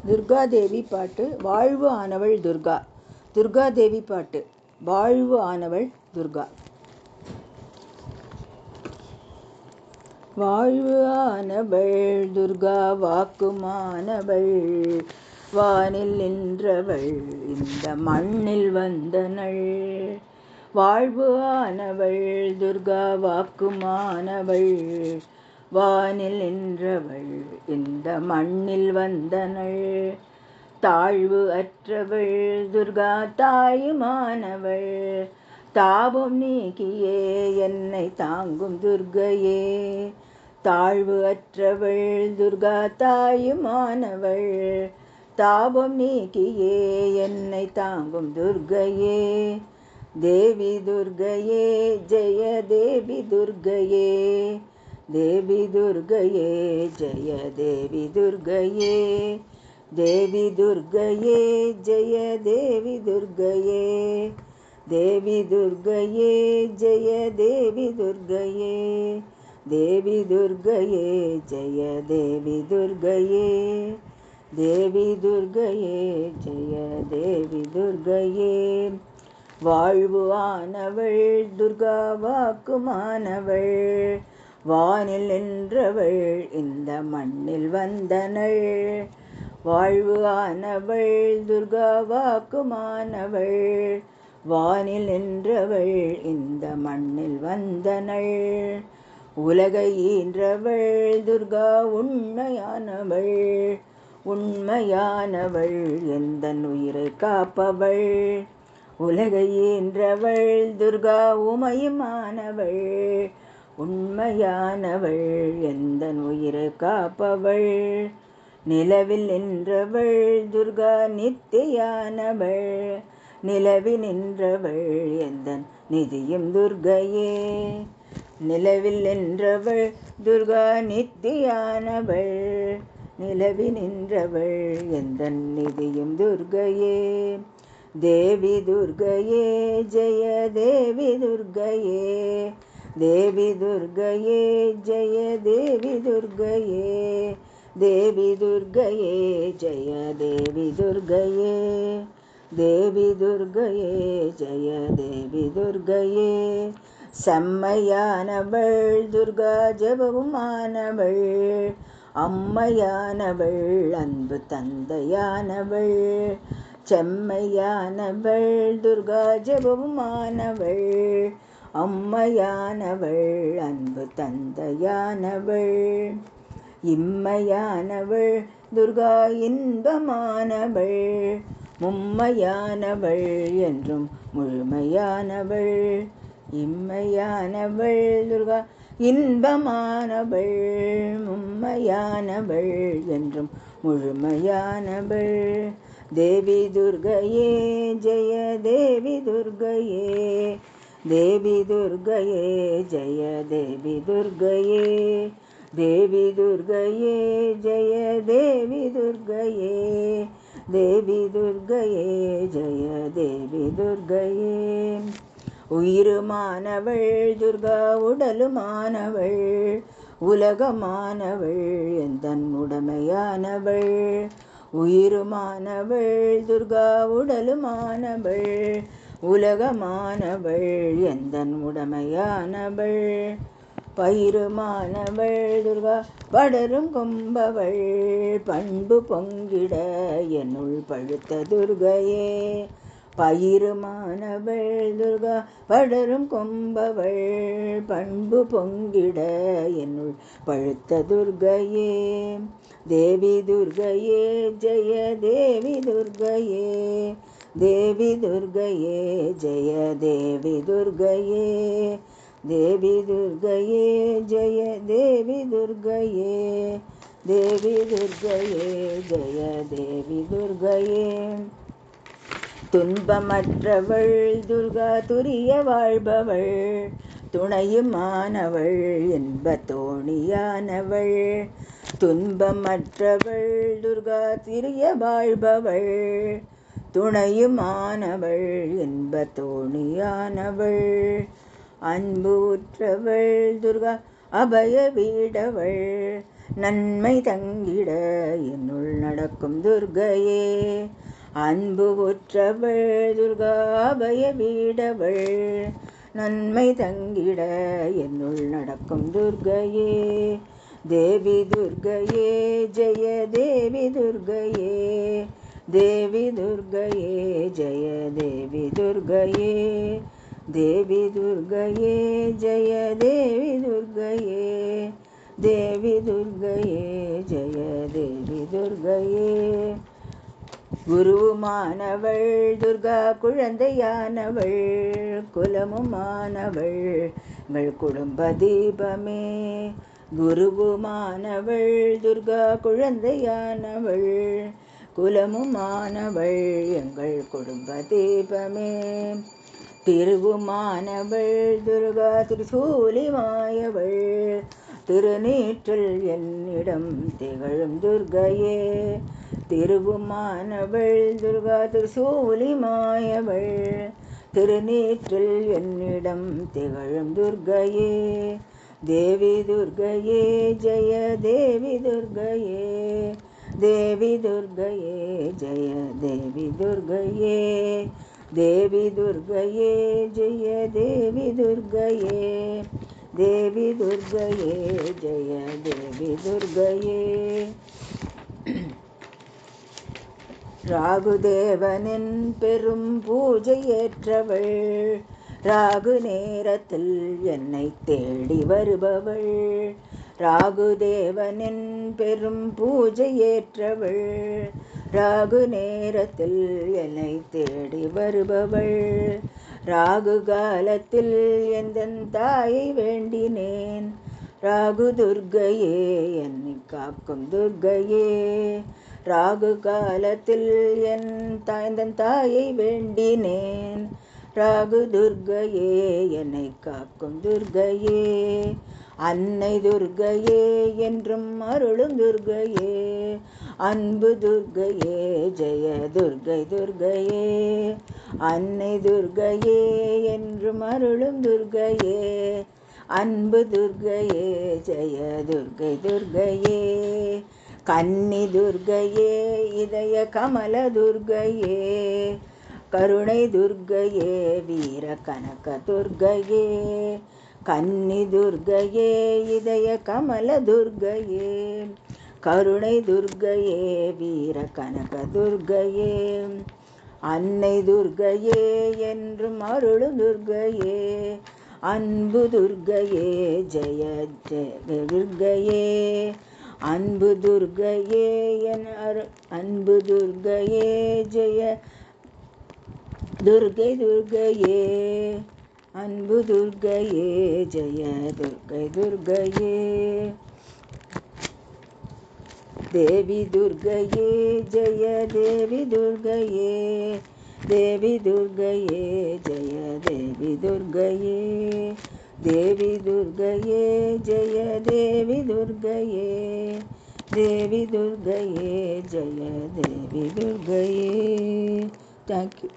துர்காதேவி பாட்டு. வாழ்வு ஆனவள் துர்கா. துர்காதேவி பாட்டு. வாழ்வு ஆனவள் துர்கா. வாழ்வு ஆனவள் துர்கா வாக்குமானவள், வானில் நின்றவள் இந்த மண்ணில் வந்தனள். வாழ்வு ஆனவள் துர்கா வாக்குமானவள், வானில் நின்றவள் இந்த மண்ணில் வந்தனள். தாழ்வு அற்றவள் துர்கா தாயுமானவள், தாபம் நீக்கியே என்னை தாங்கும் துர்கையே. தாழ்வு அற்றவள் துர்கா தாயுமானவள், தாபம் நீக்கியே என்னை தாங்கும் துர்கையே. தேவி துர்கையே ஜெய தேவி துர்கையே, தேவி துர்கையே ஜெய தேவி துர்கையே. தேவி துர்கையே ஜெய தேவி துர்கையே, தேவி துர்கையே ஜெய தேவி துர்கையே. தேவி துர்கையே ஜெய தேவி துர்கையே, தேவி துர்கையே ஜெய தேவி துர்கையே. வாழ்வு ஆனவள் துர்கா வாக்குமானவள், வானில் நின்றவள் இந்த மண்ணில் வந்தனள். வாழ்வு ஆனவள் துர்கா வாக்குமானவள், வானில் நின்றவள் இந்த மண்ணில் வந்தனள். உலகை ஈன்றவள் துர்கா உண்மையானவள், உண்மையானவள் எந்தன் உயிரை காப்பவள். உலகை ஈன்றவள் துர்கா உமையுமானவள், உண்மையானவள் எந்தன் உயிரை காப்பவள். நிலவில் நின்றவள் துர்கா நித்தியானவள், நிலவில் நின்றவள் எந்தன் நிதியும் துர்கையே. நிலவில் நின்றவள் துர்கா நித்தியானவள், நிலவில் நின்றவள் எந்தன் நிதியும் துர்கையே. தேவி துர்கையே ஜெய தேவி துர்கையே, தேவி துர்கையே ஜெய தேவி துர்கையே. தேவி துர்கையே ஜெய தேவி துர்கையே, தேவி துர்கையே ஜெய தேவி துர்கையே. செம்மையானவள் துர்கா ஜெபமானவள், அம்மையானவள் அன்பு தந்தையானவள். செம்மையானவள் துர்கா ஜெபமானவள், அம்மையானவள் அன்பு தந்தையானவள். இம்மையானவள் துர்கா இன்பமானவள், மும்மையானவள் என்றும் முழுமையானவள். இம்மையானவள் துர்கா இன்பமானவள், மும்மையானவள் என்றும் முழுமையானவள். தேவி துர்கையே ஜெய தேவி துர்கையே, தேவி துர்கையே ஜெய தேவி துர்கையே. தேவி துர்கையே ஜெய தேவி துர்கையே, தேவி துர்கையே ஜெய தேவி துர்கையே. உயிருமானவள் துர்கா உடலுமானவள், உலகமானவள் எந்தன் உடமையானவள். உயிருமானவள் துர்கா உடலுமானவள், உலகமானவள் எந்தன் உடமையானவள். பயிருமானவள் துர்கா படரும் கொம்பவள், பண்பு பொங்கிட என்னுள் பழுத்த துர்கையே. பயிருமானவள் துர்கா படரும் கொம்பவள், பண்பு பொங்கிட என்னுள் பழுத்த துர்கையே. தேவி துர்கையே ஜெய தேவி துர்கையே, தேவி துர்கையே ஜெய தேவி துர்கையே. தேவி துர்கையே ஜெய தேவி துர்கையே, தேவி துர்கையே ஜெய தேவி துர்கையே. துன்பமற்றவள் துர்கா துரிய வாழ்பவள், துணையுமானவள் இன்ப தோணியானவள். துன்பமற்றவள் துர்கா துரிய வாழ்பவள், துணையுமானவள் இன்ப தோணியானவள். அன்பு உற்றவள் துர்கா அபய வீடவள் நன்மை தங்கிட என்னுள் நடக்கும் துர்க்கையே அன்பு உற்றவள் துர்கா அபய வீடவள் நன்மை தங்கிட என்னுள் நடக்கும் துர்க்கையே தேவி துர்க்கையே ஜெய தேவி துர்க்கையே தேவி துர்க்கையே ஜெய தேவி துர்க்கையே தேவி துர்க்கையே ஜெய தேவி துர்க்கையே தேவி துர்க்கையே ஜெய தேவி துர்க்கையே குருவுமானவள் துர்கா குழந்தையானவள் குலமுமானவள் எங்கள் குடும்ப தீபமே குருவுமானவள் துர்கா குழந்தையானவள் குலமுமானவள் எங்கள் குடும்ப தீபமே திருவுமானவள் துர்கா திரிசூலி மாயவள் திருநீற்றில் என்னிடம் திகழும் துர்க்கையே திருவுமானவள் துர்கா திரிசூலி மாயவள் திருநீற்றில் என்னிடம் திகழும் துர்க்கையே தேவி துர்க்கையே ஜெய தேவி துர்க்கையே தேவி துர்க்கையே ஜெய தேவி துர்க்கையே தேவி துர்க்கையே ஜெய தேவி துர்க்கையே தேவி துர்க்கையே ஜெய தேவி துர்க்கையே ராகுதேவனின் பெரும் பூஜை ஏற்றவள் ராகு நேரத்தில் என்னை தேடி வருபவள் ராகுதேவனின் பெரும் பூஜை ஏற்றவள் ராகு நேரத்தில் என்னை தேடி வருபவள் ராகு காலத்தில் எந்தன் தாயை வேண்டினேன் ராகு துர்க்கையே என்னை காக்கும் துர்க்கையே ராகு காலத்தில் எந்தன் தாயை வேண்டினேன் ராகு துர்க்கையே என்னை காக்கும் துர்க்கையே அன்னை துர்க்கையே என்றும் அருளும் துர்க்கையே அன்பு துர்க்கையே ஜெய துர்க்கை துர்க்கையே அன்னை துர்க்கையே என்றும் அருளும் துர்க்கையே அன்பு துர்க்கையே ஜெய துர்க்கை துர்க்கையே கன்னி துர்க்கையே இதய கமல துர்க்கையே கருணை துர்க்கையே வீர கனக துர்க்கையே கன்னி துர்க்கையே இதய கமல துர்க்கையே கருணை துர்க்கையே வீர கனக துர்க்கையே அன்னை துர்க்கையே என்றும் அருளும் துர்க்கையே அன்பு துர்க்கையே ஜெய ஜெய துர்க்கையே அன்பு துர்க்கையே அன்பு துர்க்கையே ஜெய துர்க்கை துர்க்கையே அன்பு துர்க்கையே ஜெய துர்க்கை துர்க்கையே தேவி துர்க்கையே ஜெய தேவி துர்க்கையே தேவி துர்க்கையே ஜெய தேவி துர்க்கையே தேவி துர்க்கையே ஜெய தேவி துர்க்கையே தேவி துர்க்கையே ஜெய தேவி துர்க்கையே. தேங்க்யூ.